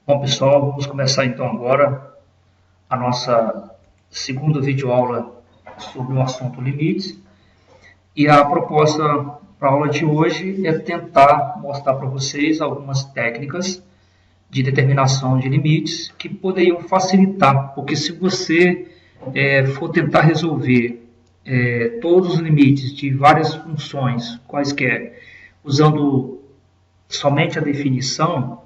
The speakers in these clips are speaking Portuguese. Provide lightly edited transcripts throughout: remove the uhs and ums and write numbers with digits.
Bom, pessoal, vamos começar então agora a nossa segunda videoaula sobre o assunto limites. E a proposta para a aula de hoje é tentar mostrar para vocês algumas técnicas de determinação de limites que poderiam facilitar, porque se você for tentar resolver todos os limites de várias funções, quaisquer, usando somente a definição,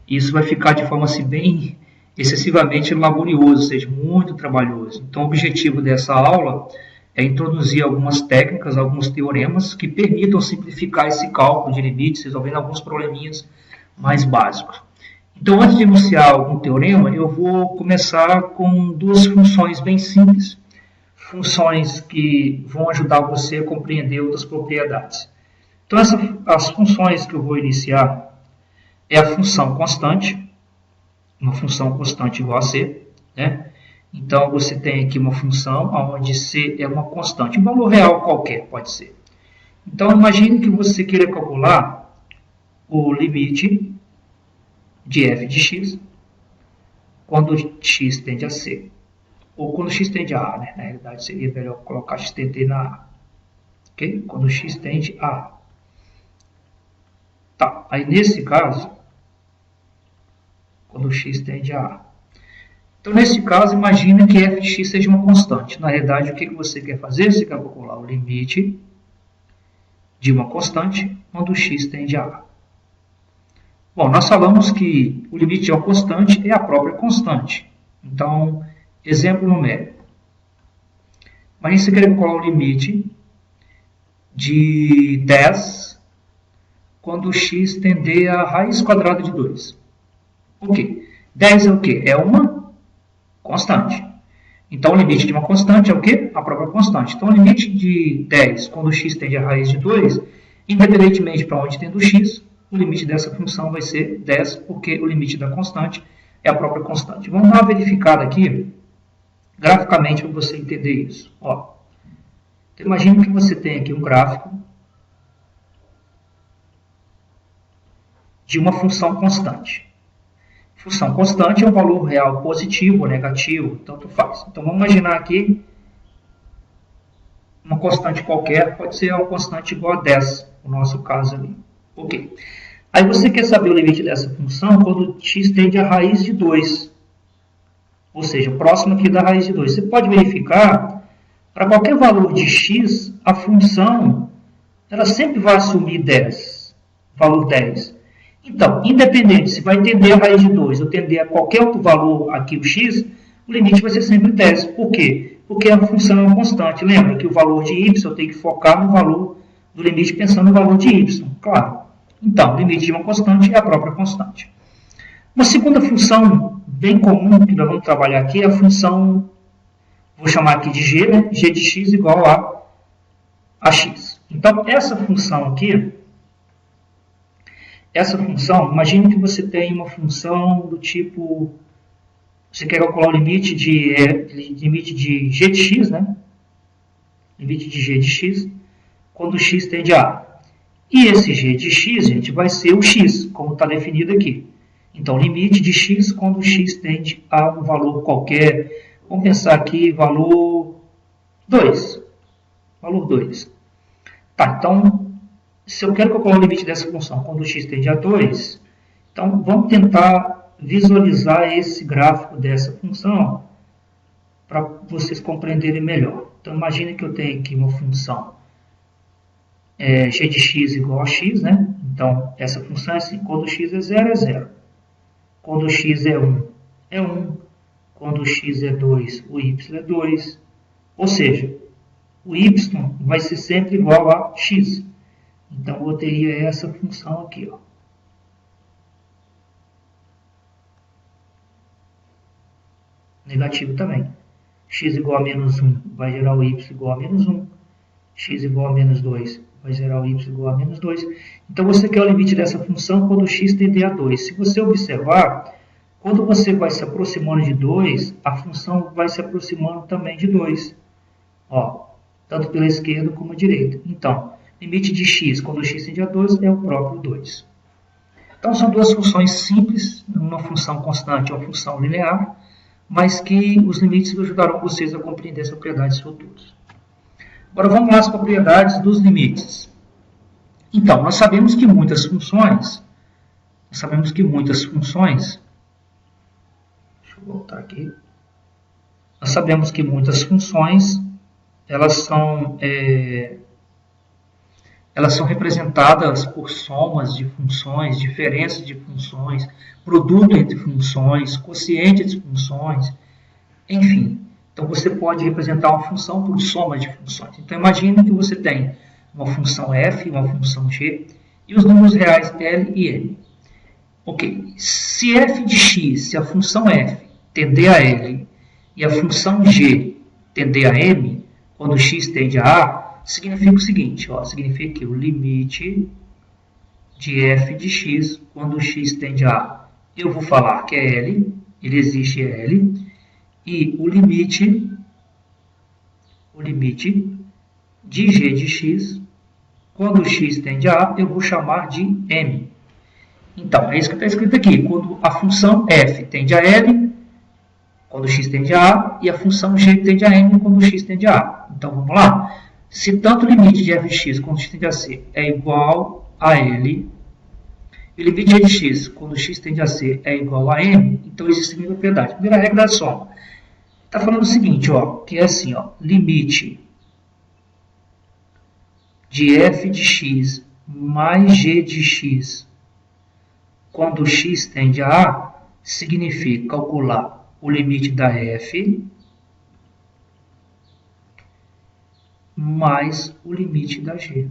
isso vai ficar de forma assim, bem excessivamente laborioso, ou seja, muito trabalhoso. Então, o objetivo dessa aula é introduzir algumas técnicas, alguns teoremas que permitam simplificar esse cálculo de limites, resolvendo alguns probleminhas mais básicos. Então, antes de enunciar algum teorema, eu vou começar com duas funções bem simples, funções que vão ajudar você a compreender outras propriedades. Então, as funções que eu vou iniciar é a função constante, uma função constante igual a C, né? Então, você tem aqui uma função onde C é uma constante, um valor real qualquer, pode ser. Então, imagine que você queira calcular o limite de f de x quando x tende a C, ou quando x tende a A, né? Na realidade, seria melhor colocar x tende na A, ok? Quando x tende a A. Tá, aí nesse caso, quando x tende a A. Então, nesse caso, imagine que f de x seja uma constante. Na realidade, o que você quer fazer? Você quer calcular o limite de uma constante quando x tende a A. Bom, nós falamos que o limite de uma constante é a própria constante. Então, exemplo numérico. Imagine que você quer calcular o limite de 10 quando x tender a raiz quadrada de 2. O quê? 10 é o quê? É uma constante. Então, o limite de uma constante é o quê? A própria constante. Então, o limite de 10, quando x tende a raiz de 2, independentemente para onde tende o x, o limite dessa função vai ser 10, porque o limite da constante é a própria constante. Vamos dar uma verificada aqui, graficamente, para você entender isso. Ó, então, imagine que você tem aqui um gráfico de uma função constante. Função constante é um valor real positivo ou negativo, tanto faz. Então, vamos imaginar aqui uma constante qualquer, pode ser uma constante igual a 10, no nosso caso ali. Ok. Aí você quer saber o limite dessa função quando x tende a raiz de 2, ou seja, próximo aqui da raiz de 2. Você pode verificar, para qualquer valor de x, a função ela sempre vai assumir 10, valor 10. Então, independente se vai tender a raiz de 2 ou tender a qualquer outro valor aqui, o x, o limite vai ser sempre 10. Por quê? Porque a função é uma constante. Lembra que o valor de y eu tenho que focar no valor do limite pensando no valor de y. Claro. Então, o limite de uma constante é a própria constante. Uma segunda função bem comum que nós vamos trabalhar aqui é a função, vou chamar aqui de g, né? G de x igual a x. Então, essa função aqui, imagine que você tem uma função do tipo, você quer calcular o limite de g de x, né? Limite de g de x, quando x tende a A. E esse g de x, gente, vai ser o x, como está definido aqui. Então, limite de x quando x tende a um valor qualquer. Vamos pensar aqui, valor 2. Valor 2. Tá, então, se eu quero calcular o limite dessa função quando x tende a 2, então vamos tentar visualizar esse gráfico dessa função para vocês compreenderem melhor. Então, imagine que eu tenho aqui uma função g de x igual a x, né? Então, essa função é assim, quando x é 0, é 0. Quando x é 1, é 1. Quando x é 2, o y é 2. Ou seja, o y vai ser sempre igual a x. Então, eu teria essa função aqui, ó. Negativo também. X igual a menos 1 vai gerar o y igual a menos 1. X igual a menos 2 vai gerar o y igual a menos 2. Então, você quer o limite dessa função quando x tender a 2. Se você observar, quando você vai se aproximando de 2, a função vai se aproximando também de 2. Ó, tanto pela esquerda como a direita. Então, limite de x quando x tende a 2 é o próprio 2. Então, são duas funções simples, uma função constante e uma função linear, mas que os limites ajudarão vocês a compreender as propriedades futuras. Agora, vamos lá às propriedades dos limites. Então, nós sabemos que muitas funções, deixa eu voltar aqui, nós sabemos que muitas funções, elas são representadas por somas de funções, diferenças de funções, produto entre funções, quociente de funções, enfim. Então, você pode representar uma função por soma de funções. Então, imagine que você tem uma função f, uma função g, e os números reais L e M. Ok, se f de x, se a função f tender a L e a função g tender a M, quando x tende a A, significa o seguinte, significa que o limite de f de x, quando x tende a A, eu vou falar que é L, ele existe L, e o limite de g de x, quando x tende a A, eu vou chamar de M. Então, é isso que está escrito aqui. Quando a função f tende a L, quando x tende a A, e a função g tende a M, quando x tende a A. Então, vamos lá. Se tanto o limite de f de x, quando x tende a C, é igual a L, e o limite de g de x, quando x tende a C, é igual a M, então existe uma propriedade. Primeira regra da soma. Está falando o seguinte, que é assim, limite de f de x mais g de x quando x tende a A, significa calcular o limite da f mais o limite da g.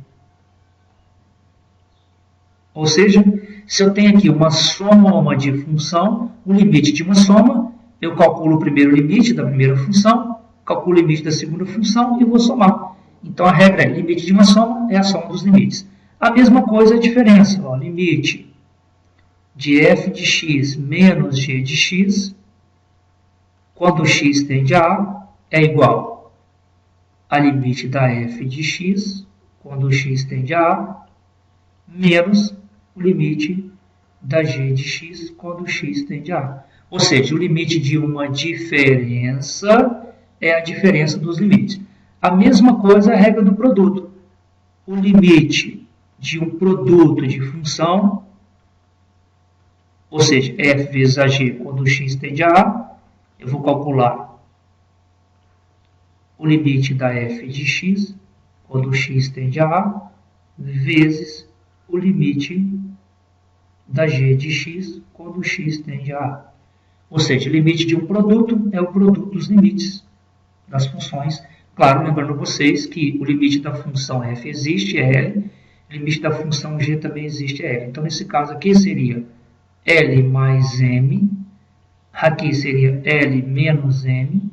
Ou seja, se eu tenho aqui uma soma de função, o limite de uma soma, eu calculo o primeiro limite da primeira função, calculo o limite da segunda função e vou somar. Então, a regra é, limite de uma soma é a soma dos limites. A mesma coisa é a diferença. Limite de f de x menos g de x, quando x tende a A, é igual a limite da f de x, quando x tende a A, menos o limite da g de x, quando x tende a A. Ou seja, o limite de uma diferença é a diferença dos limites. A mesma coisa é a regra do produto. O limite de um produto de função, ou seja, f vezes a g quando x tende a A, eu vou calcular o limite da f de x quando x tende a A, vezes o limite da g de x quando x tende a A. Ou seja, o limite de um produto é o produto dos limites das funções. Claro, lembrando vocês que o limite da função f existe, é L, o limite da função g também existe, é L. Então, nesse caso aqui seria L mais M, aqui seria L menos M,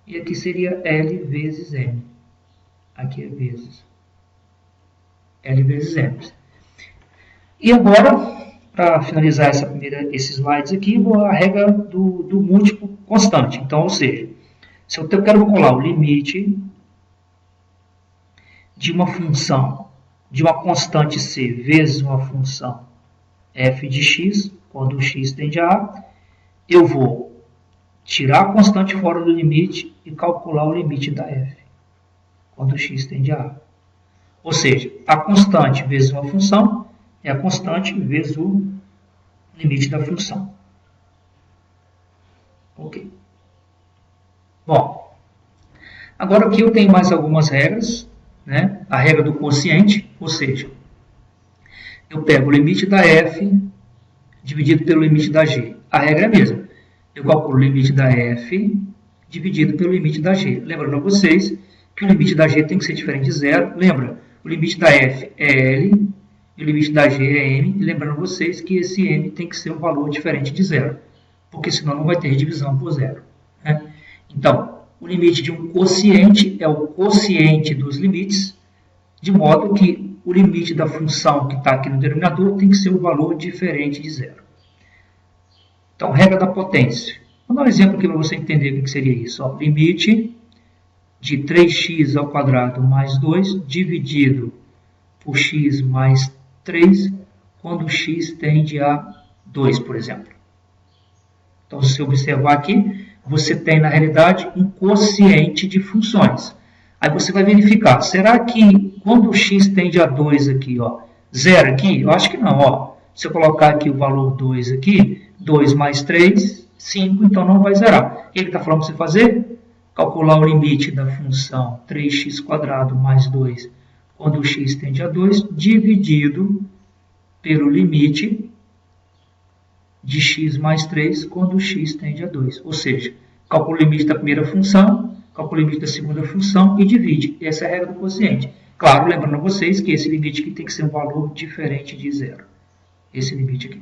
e aqui seria L vezes M. Aqui é vezes. L vezes M. E agora, para finalizar esses slides aqui, vou a regra do múltiplo constante. Então, ou seja, se eu quero calcular o limite de uma função, de uma constante c vezes uma função f de x, quando x tende a A, eu vou tirar a constante fora do limite e calcular o limite da f, quando x tende a A. Ou seja, a constante vezes uma função é a constante vezes o limite da função. Ok. Bom, agora aqui eu tenho mais algumas regras, né? A regra do quociente, ou seja, eu pego o limite da f dividido pelo limite da g. A regra é a mesma. Eu calculo o limite da f dividido pelo limite da g. Lembrando a vocês que o limite da g tem que ser diferente de zero. Lembra? O limite da f é L e o limite da g é M. E lembrando a vocês que esse M tem que ser um valor diferente de zero, porque senão não vai ter divisão por zero, né? Então, o limite de um quociente é o quociente dos limites, de modo que o limite da função que está aqui no denominador tem que ser um valor diferente de zero. Então, regra da potência. Vou dar um exemplo aqui para você entender o que seria isso. Limite de 3x ao quadrado mais 2 dividido por x mais 3 quando x tende a 2, por exemplo. Então, se você observar aqui, você tem, na realidade, um quociente de funções. Aí você vai verificar, será que quando x tende a 2 aqui, ó, 0 aqui? Eu acho que não, ó. Se eu colocar aqui o valor 2 aqui, 2 mais 3, 5, então não vai zerar. O que ele está falando para você fazer? Calcular o limite da função 3x² mais 2 quando o x tende a 2, dividido pelo limite de x mais 3 quando o x tende a 2. Ou seja, calcula o limite da primeira função, calcula o limite da segunda função e divide. Essa é a regra do quociente. Claro, lembrando a vocês que esse limite aqui tem que ser um valor diferente de zero. Esse limite aqui.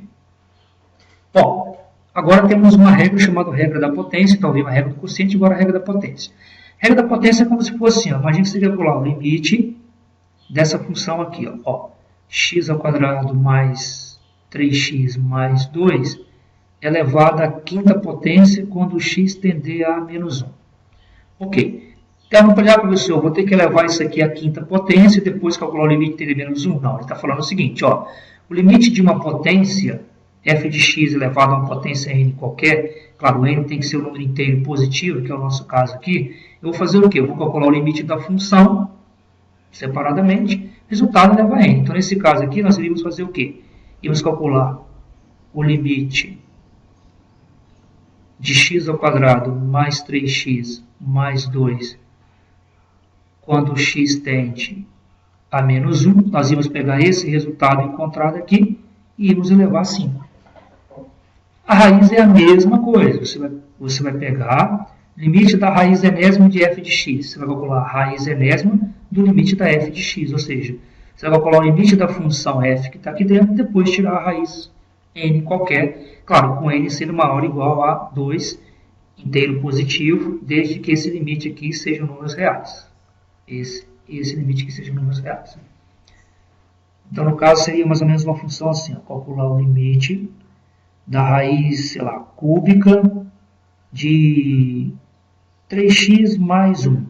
Bom, agora temos uma regra chamada regra da potência. Então, veio a regra do quociente, agora a regra da potência. A regra da potência é como se fosse assim, ó. Imagina que você calcular o limite dessa função aqui, ó. x² mais 3x mais 2 elevado à quinta potência quando x tender a menos 1. Ok. Então, vamos olhar, professor, eu vou ter que elevar isso aqui à quinta potência e depois calcular o limite de menos 1? Não, ele está falando o seguinte, ó. O limite de uma potência, f de x elevado a uma potência n qualquer, claro, o n tem que ser um número inteiro positivo, que é o nosso caso aqui, eu vou fazer o quê? Eu vou calcular o limite da função separadamente, resultado eleva a n. Então, nesse caso aqui, nós iríamos fazer o quê? Íamos calcular o limite de x² mais 3x mais 2 quando x tende a menos 1. Nós íamos pegar esse resultado encontrado aqui e íamos elevar a 5. A raiz é a mesma coisa. Você vai pegar limite da raiz enésima de f de x. Você vai calcular a raiz enésima do limite da f de x. Ou seja, você vai calcular o limite da função f que está aqui dentro e depois tirar a raiz n qualquer. Claro, com n sendo maior ou igual a 2, inteiro positivo, desde que esse limite aqui seja números reais. Esse limite aqui seja números reais. Então, no caso, seria mais ou menos uma função assim, ó, calcular o limite da raiz, sei lá, cúbica de 3x mais 1,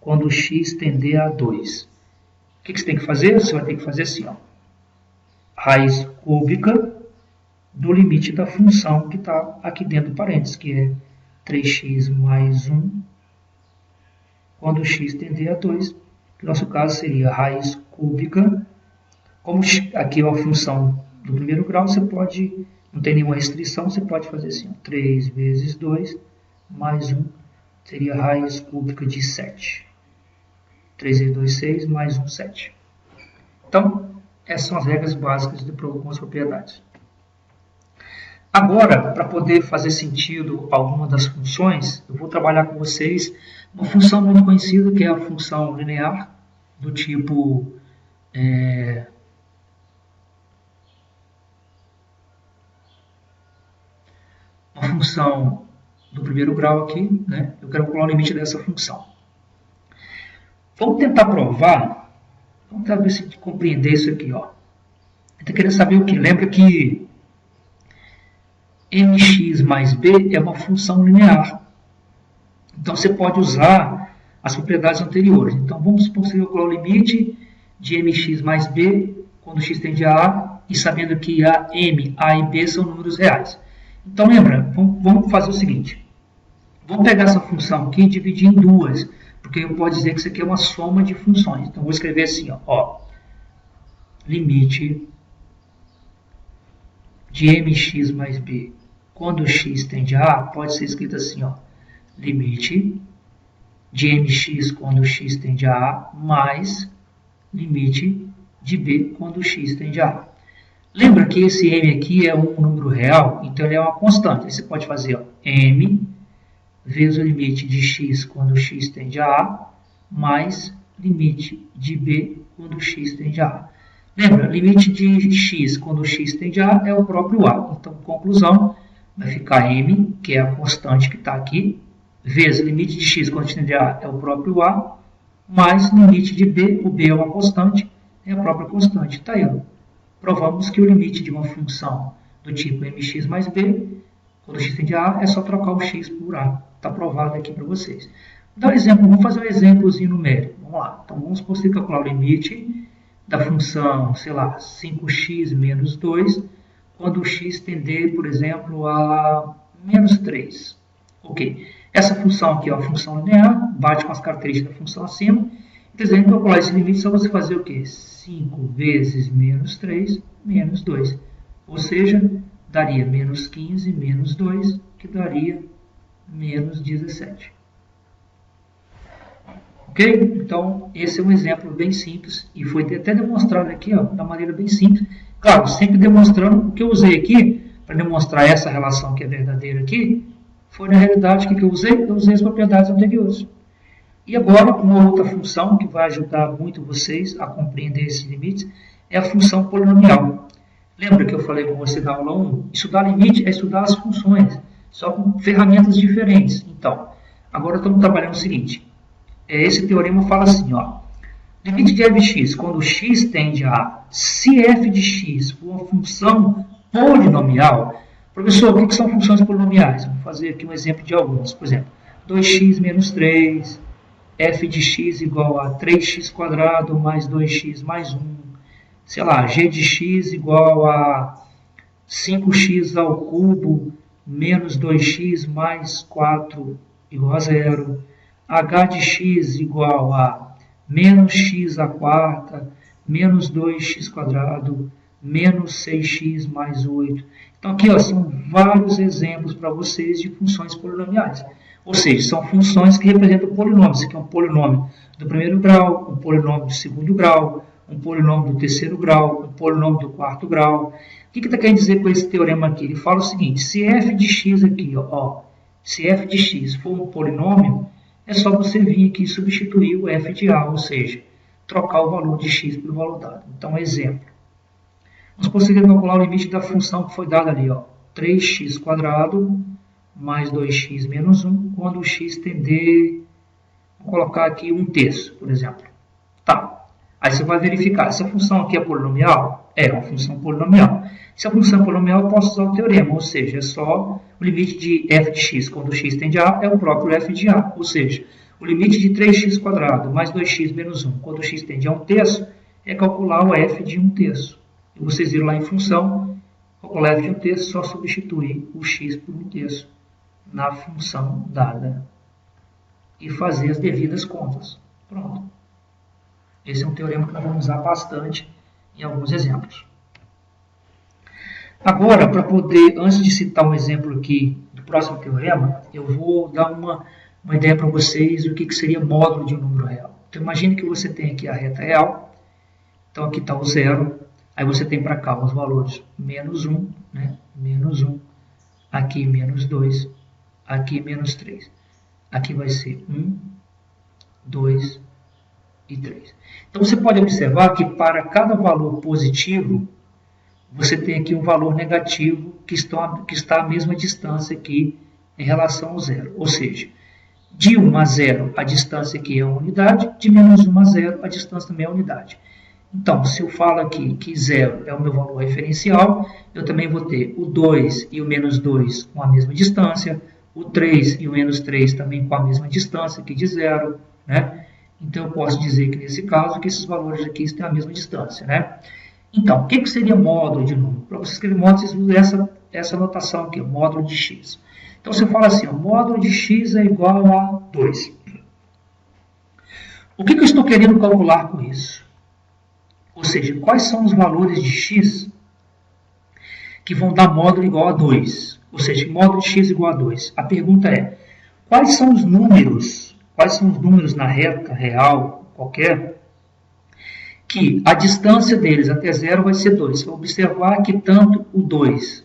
quando x tender a 2. O que você tem que fazer? Você vai ter que fazer assim, ó, raiz cúbica do limite da função que está aqui dentro do parênteses, que é 3x mais 1, quando x tender a 2, que no nosso caso seria raiz cúbica. Como aqui é uma função do primeiro grau, você pode, não tem nenhuma restrição, você pode fazer assim, ó, 3 vezes 2 mais 1, seria raiz cúbica de 7. 3 vezes 2, 6, mais 1, 7. Então, essas são as regras básicas de algumas propriedades. Agora, para poder fazer sentido alguma das funções, eu vou trabalhar com vocês uma função muito conhecida, que é a função linear, do tipo uma função do primeiro grau aqui, né? Eu quero calcular o limite dessa função. Vamos tentar provar, vamos tentar ver se compreender isso aqui, ó. Está querendo saber o que? Lembra que mx mais b é uma função linear. Então, você pode usar as propriedades anteriores. Então, vamos supor que você calcular o limite de mx mais b quando x tende a a, e sabendo que a e b são números reais. Então, lembra, vamos fazer o seguinte. Vamos pegar essa função aqui e dividir em duas, porque eu posso dizer que isso aqui é uma soma de funções. Então, vou escrever assim, ó, limite de mx mais b quando x tende a a, pode ser escrito assim, ó, limite de mx quando x tende a a mais limite de b quando x tende a a. Lembra que esse m aqui é um número real, então ele é uma constante. Aí você pode fazer, ó, m vezes o limite de x quando x tende a a mais limite de b quando x tende a a. Lembra, limite de x quando x tende a a é o próprio a. Então, conclusão, vai ficar m, que é a constante que está aqui, vezes limite de x quando x tende a a é o próprio a, mais limite de b, o b é uma constante, é a própria constante. Está aí, ó. Provamos que o limite de uma função do tipo mx mais b, quando x tende a a, é só trocar o x por a. Está provado aqui para vocês. Vou dar um exemplo, vamos fazer um exemplozinho numérico. Vamos lá. Então, vamos conseguir calcular o limite da função, sei lá, 5x menos 2, quando o x tender, por exemplo, a menos 3. Ok. Essa função aqui é uma função linear, bate com as características da função acima. Então, para calcular esse limite, só você fazer o quê? 5 vezes menos 3, menos 2. Ou seja, daria menos 15 menos 2, que daria menos 17. Ok? Então, esse é um exemplo bem simples e foi até demonstrado aqui, ó, da maneira bem simples. Claro, sempre demonstrando o que eu usei aqui para demonstrar essa relação que é verdadeira aqui, foi na realidade o que eu usei? Eu usei as propriedades anteriores. E agora, uma outra função que vai ajudar muito vocês a compreender esses limites é a função polinomial. Lembra que eu falei com você na aula 1? Estudar limite é estudar as funções, só com ferramentas diferentes. Então, agora estamos trabalhando o seguinte. Esse teorema fala assim, ó. Limite de f de x, quando x tende a, se f de x for uma função polinomial. Professor, o que são funções polinomiais? Vamos fazer aqui um exemplo de algumas. Por exemplo, 2x menos 3, f de x igual a 3x² mais 2x mais 1. Sei lá, g de x igual a 5x ao cubo menos 2x mais 4 igual a 0. H de x igual a menos x à quarta, menos 2x², menos 6x mais 8. Então, aqui ó, são vários exemplos para vocês de funções polinomiais. Ou seja, são funções que representam polinômios. Isso aqui é um polinômio do primeiro grau, um polinômio do segundo grau, um polinômio do terceiro grau, um polinômio do quarto grau. O que está querendo dizer com esse teorema aqui? Ele fala o seguinte, se f de x aqui, ó, se f de x for um polinômio, é só você vir aqui e substituir o f de a, ou seja, trocar o valor de x pelo valor dado. Então, exemplo. Vamos conseguir calcular o limite da função que foi dada ali, ó, 3x² mais 2x menos 1, quando o x tender, vou colocar aqui 1/3, por exemplo. Tá. Aí você vai verificar, se a função aqui é polinomial, é uma função polinomial. Se a função é polinomial, eu posso usar o teorema, ou seja, é só o limite de f de x, quando o x tende a, é o próprio f de a. Ou seja, o limite de 3x² mais 2x menos 1, quando o x tende a 1/3, é calcular o f de 1/3. E vocês viram lá em função, calcular f de 1/3, só substituir o x por 1/3 na função dada e fazer as devidas contas. Pronto. Esse é um teorema que nós vamos usar bastante em alguns exemplos. Agora, para poder, antes de citar um exemplo aqui do próximo teorema, eu vou dar uma ideia para vocês do que seria módulo de um número real. Então, imagine que você tem aqui a reta real, então aqui está o 0, aí você tem para cá os valores menos 1, né? Menos 1, aqui menos 2, aqui menos 3. Aqui vai ser 1, 2 e 3. Então, você pode observar que para cada valor positivo, você tem aqui um valor negativo que está à mesma distância aqui em relação ao zero. Ou seja, de 1 a 0 a distância aqui é uma unidade, de menos 1 a 0 a distância também é unidade. Então, se eu falo aqui que 0 é o meu valor referencial, eu também vou ter o 2 e o menos 2 com a mesma distância, o 3 e o menos 3 também com a mesma distância aqui de 0, né? Então, eu posso dizer que nesse caso, que esses valores aqui têm a mesma distância, né? Então, o que seria módulo de número? Para você escrever módulo, vocês usam essa notação aqui, módulo de x. Então, você fala assim, ó, módulo de x é igual a 2. O que eu estou querendo calcular com isso? Ou seja, quais são os valores de x que vão dar módulo igual a 2? Ou seja, módulo de x igual a 2. A pergunta é, quais são os números na reta real, qualquer, que a distância deles até 0 vai ser 2. Você vai observar que tanto o 2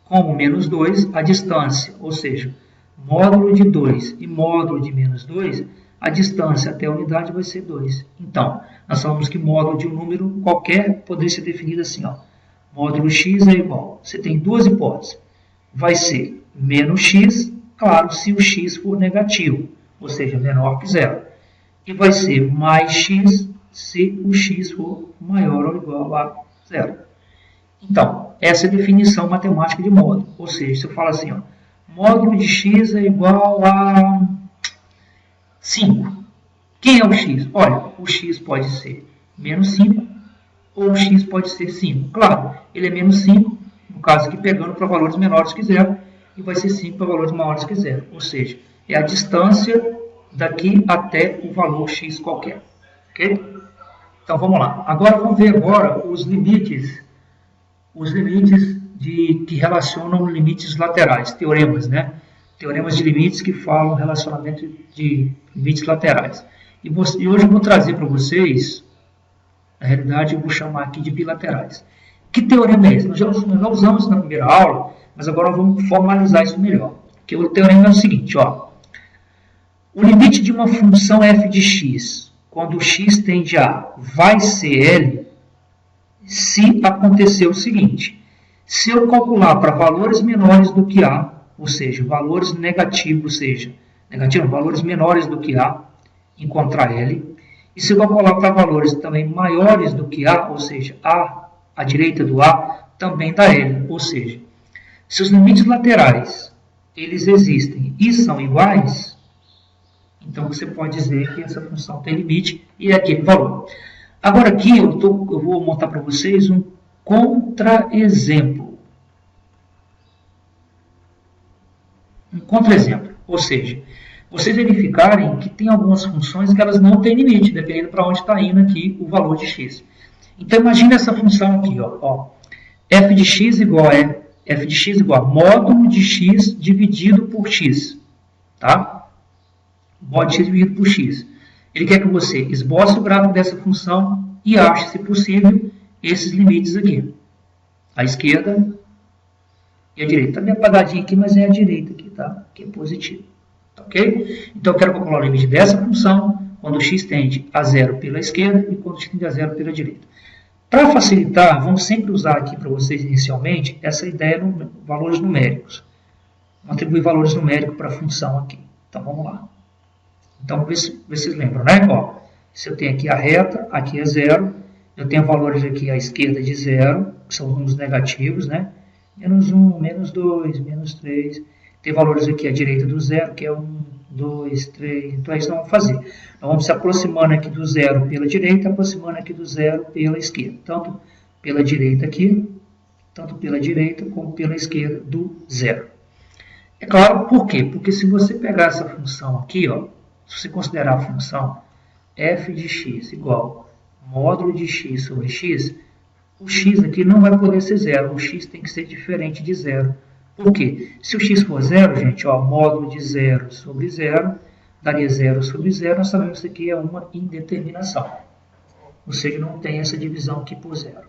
como o menos 2, a distância, ou seja, módulo de 2 e módulo de menos 2, a distância até a unidade vai ser 2. Então, nós falamos que módulo de um número qualquer poderia ser definido assim, ó, módulo x é igual, você tem duas hipóteses, vai ser menos x, claro, se o x for negativo, ou seja, menor que 0, e vai ser mais x, se o x for maior ou igual a 0. Então, essa é a definição matemática de módulo. Ou seja, se eu falo assim, ó, módulo de x é igual a 5. Quem é o x? Olha, o x pode ser menos 5, ou x pode ser 5. Claro, ele é menos 5, no caso aqui pegando para valores menores que zero, e vai ser 5 para valores maiores que zero. Ou seja, é a distância daqui até o valor x qualquer. Ok? Então vamos lá. Agora vamos ver agora os limites que relacionam limites laterais, teoremas, né? Teoremas de limites que falam relacionamento de limites laterais. E hoje eu vou trazer para vocês, na realidade eu vou chamar aqui de bilaterais. Que teorema é esse? Nós já usamos na primeira aula, mas agora vamos formalizar isso melhor. Que o teorema é o seguinte, ó. O limite de uma função f de x, quando x tende a vai ser L, se acontecer o seguinte: se eu calcular para valores menores do que A, ou seja, valores negativos, ou seja, valores menores do que A, encontrar L, e se eu calcular para valores também maiores do que A, ou seja, A, à direita do A, também dá L, ou seja, se os limites laterais eles existem e são iguais, então você pode dizer que essa função tem limite e é aquele valor. Agora aqui eu vou montar para vocês um contra-exemplo. Um contra-exemplo, ou seja, vocês verificarem que tem algumas funções que elas não têm limite, dependendo para onde está indo aqui o valor de x. Então imagine essa função aqui, ó, f de x igual a módulo de x dividido por x, tá? Módulo de x dividido por x. Ele quer que você esboce o gráfico dessa função e ache, se possível, esses limites aqui. A esquerda e a direita. Está meio apagadinho aqui, mas é a direita aqui, tá? Que é positivo. Ok? Então eu quero calcular o limite dessa função quando x tende a zero pela esquerda e quando x tende a zero pela direita. Para facilitar, vamos sempre usar aqui para vocês inicialmente essa ideia de valores numéricos. Vamos atribuir valores numéricos para a função aqui. Então vamos lá. Então, vê se vocês lembram, né? Ó, se eu tenho aqui a reta, aqui é zero. Eu tenho valores aqui à esquerda de zero, que são os números negativos, né? Menos 1, menos 2, menos 3. Tem valores aqui à direita do zero, que é 1, 2, 3. Então, é isso que nós vamos fazer. Nós vamos se aproximando aqui do zero pela direita, aproximando aqui do zero pela esquerda. Tanto pela direita aqui, tanto pela direita como pela esquerda do zero. É claro, por quê? Porque se você pegar essa função aqui, ó, se você considerar a função f de x igual módulo de x sobre x, o x aqui não vai poder ser zero. O x tem que ser diferente de zero. Por quê? Se o x for zero, gente, ó, módulo de zero sobre zero, daria zero sobre zero. Nós sabemos que isso aqui é uma indeterminação. Ou seja, não tem essa divisão aqui por zero.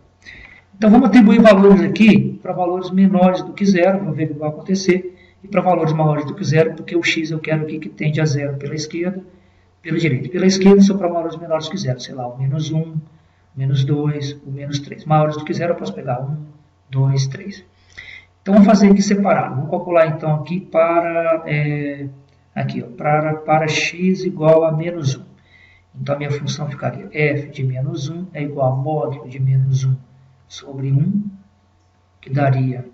Então, vamos atribuir valores aqui para valores menores do que zero. Vamos ver o que vai acontecer. E para valores maiores do que zero, porque o x eu quero aqui que tende a zero pela esquerda, pela direita. Pela esquerda, só para valores menores que zero. Sei lá, o menos 1, o menos 2, o menos 3. Maiores do que zero, eu posso pegar 1, 2, 3. Então, vamos fazer aqui separado. Vamos calcular, então, aqui para x igual a menos 1. Então, a minha função ficaria f de menos 1 é igual a módulo de menos 1 sobre 1, que daria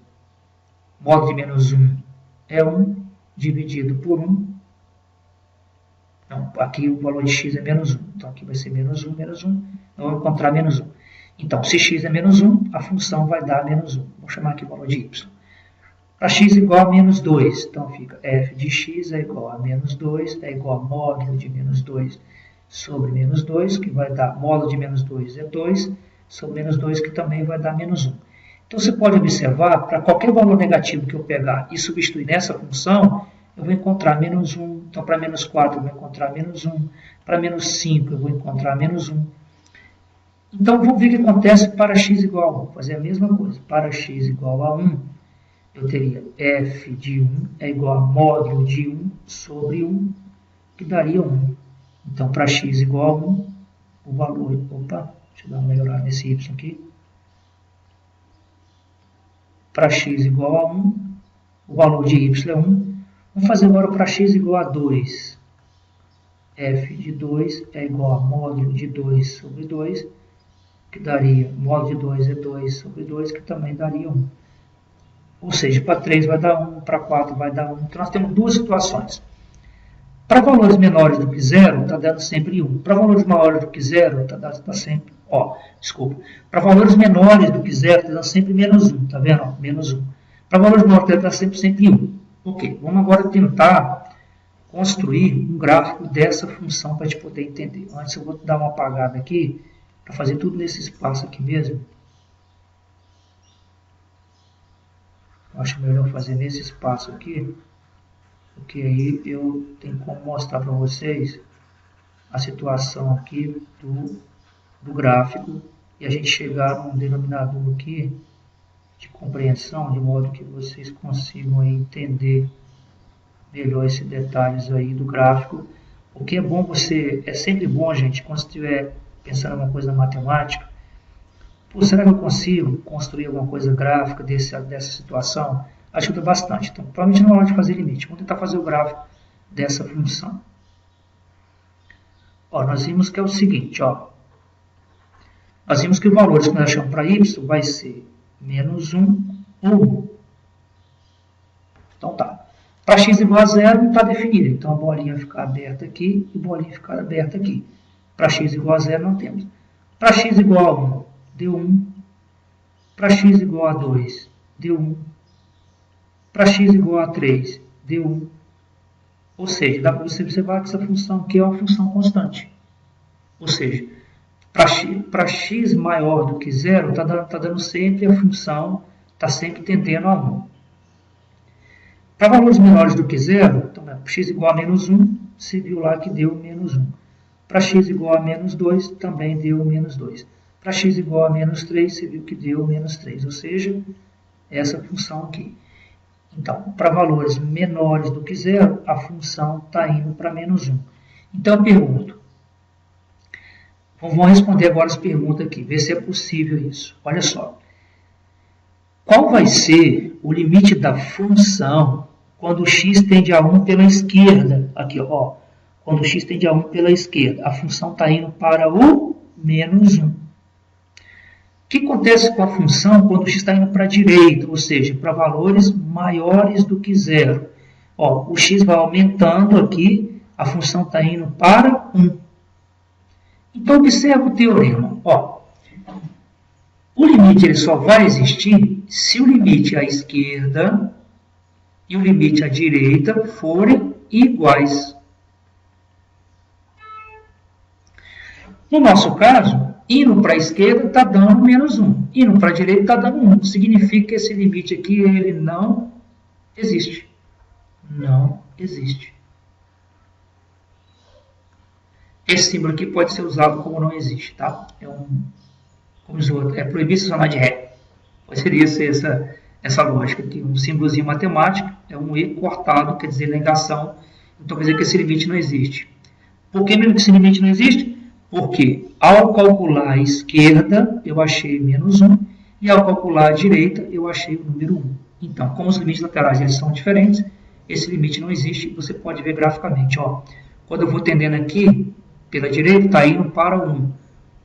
módulo de menos 1 é 1 dividido por 1. Então, aqui o valor de x é menos 1. Então, aqui vai ser menos 1, menos 1. Então, eu vou encontrar menos 1. Então, se x é menos 1, a função vai dar menos 1. Vou chamar aqui o valor de y. Para x igual a menos 2. Então, fica f de x é igual a menos 2, é igual a módulo de menos 2 sobre menos 2, que vai dar, módulo de menos 2 é 2, sobre menos 2, que também vai dar menos 1. Então, você pode observar, para qualquer valor negativo que eu pegar e substituir nessa função, eu vou encontrar menos 1. Então, para menos 4, eu vou encontrar menos 1. Para menos 5, eu vou encontrar menos 1. Então, vamos ver o que acontece para x igual a 1. Vou fazer a mesma coisa. Para x igual a 1, eu teria f de 1 é igual a módulo de 1 sobre 1, que daria 1. Então, para x igual a 1, o valor... Opa, deixa eu dar uma melhorada nesse y aqui. Para x igual a 1, o valor de y é 1. Vamos fazer agora para x igual a 2. f de 2 é igual a módulo de 2 sobre 2, que daria, módulo de 2 é 2 sobre 2, que também daria 1. Ou seja, para 3 vai dar 1, para 4 vai dar 1. Então, nós temos duas situações. Para valores menores do que zero, está dando sempre 1. Para valores maiores do que zero, está sempre... desculpa. Para valores menores do que zero, está dando sempre menos 1. Está vendo? Menos 1. Para valores maiores, está sempre 1. Ok, vamos agora tentar construir um gráfico dessa função para a gente poder entender. Antes eu vou dar uma apagada aqui, para fazer tudo nesse espaço aqui mesmo. Eu acho melhor fazer nesse espaço aqui, porque aí eu tenho como mostrar para vocês a situação aqui do gráfico e a gente chegar num denominador aqui de compreensão, de modo que vocês consigam aí entender melhor esses detalhes aí do gráfico. O que é bom é sempre bom, gente, quando você estiver pensando em uma coisa matemática, será que eu consigo construir alguma coisa gráfica dessa situação? Ajuda bastante. Então, provavelmente não é hora de fazer limite. Vamos tentar fazer o gráfico dessa função. Nós vimos que é o seguinte, nós vimos que o valor que nós achamos para y vai ser menos 1 ou 1. Então tá. Para x igual a 0 não está definido. Então a bolinha vai ficar aberta aqui e a bolinha vai ficar aberta aqui. Para x igual a 0 não temos. Para x igual a 1, deu 1. Para x igual a 2, deu 1. Para x igual a 3, deu 1. Ou seja, dá para você observar que essa função aqui é uma função constante. Ou seja, para x maior do que 0, está dando sempre a função, está sempre tendendo a 1. Para valores menores do que 0, então, x igual a menos 1, você viu lá que deu menos 1. Para x igual a menos 2, também deu menos 2. Para x igual a menos 3, você viu que deu menos 3. Ou seja, essa função aqui. Então, para valores menores do que 0, a função está indo para menos 1. Então, eu pergunto. Vamos responder agora as perguntas aqui, ver se é possível isso. Olha só. Qual vai ser o limite da função quando x tende a 1 pela esquerda? Aqui, quando x tende a 1 pela esquerda, a função está indo para o menos 1. O que acontece com a função quando x está indo para a direita, ou seja, para valores maiores do que 0? O x vai aumentando aqui, a função está indo para 1. Então, observa o teorema. O limite ele só vai existir se o limite à esquerda e o limite à direita forem iguais. No nosso caso, indo para a esquerda está dando menos 1. Indo para a direita está dando 1. Significa que esse limite aqui ele não existe. Não existe. Esse símbolo aqui pode ser usado como não existe, tá? É proibido estacionar de ré. Poderia ser essa lógica aqui. Um símbolozinho matemático é um E cortado, quer dizer negação. Então quer dizer que esse limite não existe. Por que mesmo que esse limite não existe? Porque ao calcular a esquerda, eu achei menos 1. E ao calcular a direita, eu achei o número 1. Então, como os limites laterais eles são diferentes, esse limite não existe. Você pode ver graficamente. Quando eu vou tendendo aqui, pela direita está indo para o 1.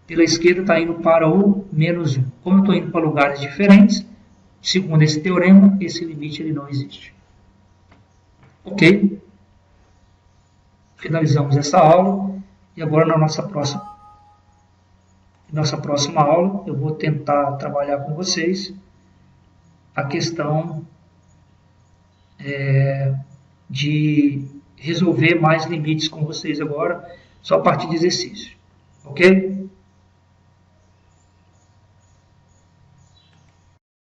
Pela esquerda está indo para o menos 1. Como eu estou indo para lugares diferentes, segundo esse teorema, esse limite ele não existe. Ok? Finalizamos essa aula. E agora na nossa próxima aula, eu vou tentar trabalhar com vocês a questão de resolver mais limites com vocês agora, só a partir de exercício. Ok?